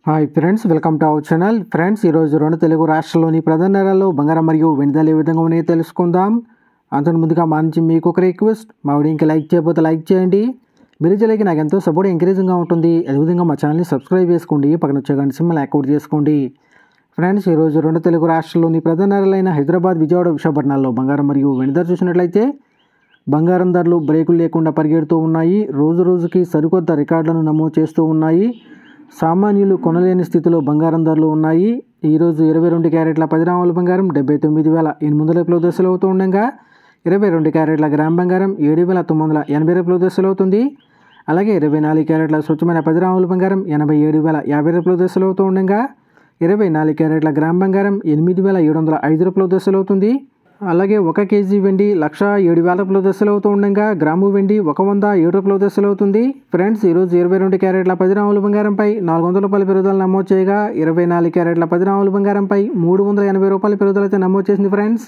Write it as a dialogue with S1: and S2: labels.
S1: Hi friends, welcome to our channel. Friends, ఈరోజు రెండు తెలుగు రాష్ట్రాల్లోని ప్రధాన నగరాల్లో బంగారం మరియు వెండి ధరలు ఏ విధంగా ఉన్నాయో తెలుసుకుందాం. అంతకు ముందుగా మా నుంచి మీకు ఒక రిక్వెస్ట్, మా వీడియోకి లైక్ చేయకపోతే లైక్ చేయండి. మీరు చేయలేక నాకు ఎంతో సపోర్ట్ ఎంకరేజింగ్గా ఉంటుంది. అదేవిధంగా మా ఛానల్ని సబ్స్క్రైబ్ చేసుకోండి, పక్కన వచ్చే గంట సింబల్ యాక్టివేట్ చేసుకోండి. ఫ్రెండ్స్, ఈరోజు రెండు తెలుగు రాష్ట్రాల్లోని ప్రధాన నగరాలైన హైదరాబాద్, విజయవాడ, విశాఖపట్నాల్లో బంగారం మరియు వెండి ధర చూసినట్లయితే బంగారం ధరలు బ్రేకులు లేకుండా పరిగెడుతూ ఉన్నాయి. రోజు రోజుకి సరికొత్త రికార్డులను నమోదు చేస్తూ ఉన్నాయి. సామాన్యులు కొనలేని స్థితిలో బంగారం ధరలు ఉన్నాయి. ఈరోజు 22 క్యారెట్ల 10 గ్రాముల బంగారం 79,800 దశలు అవుతూ ఉండగా 22 క్యారెట్ల గ్రామ్ బంగారం 7,980 దశలు అవుతుంది. అలాగే 24 క్యారెట్ల స్వచ్ఛమైన 10 గ్రాముల బంగారం 87,050 దశలు అవుతూ ఉండగా 24 క్యారెట్ల గ్రామ్ బంగారం 8,705 దశలు అవుతుంది. అలాగే 1 కేజీ వెండి 1,07,000 దశలు అవుతూ ఉండగా గ్రాము వెండి 107 దశలు అవుతుంది. ఫ్రెండ్స్, ఈరోజు 22 క్యారెట్ల 10 గ్రాముల బంగారంపై 400 రూపాయల పెరుగుదల నమోదు చేయగా 24 క్యారెట్ల 10 గ్రాముల బంగారంపై 380 రూపాయల పెరుగుదల అయితే నమోదు చేసింది. ఫ్రెండ్స్.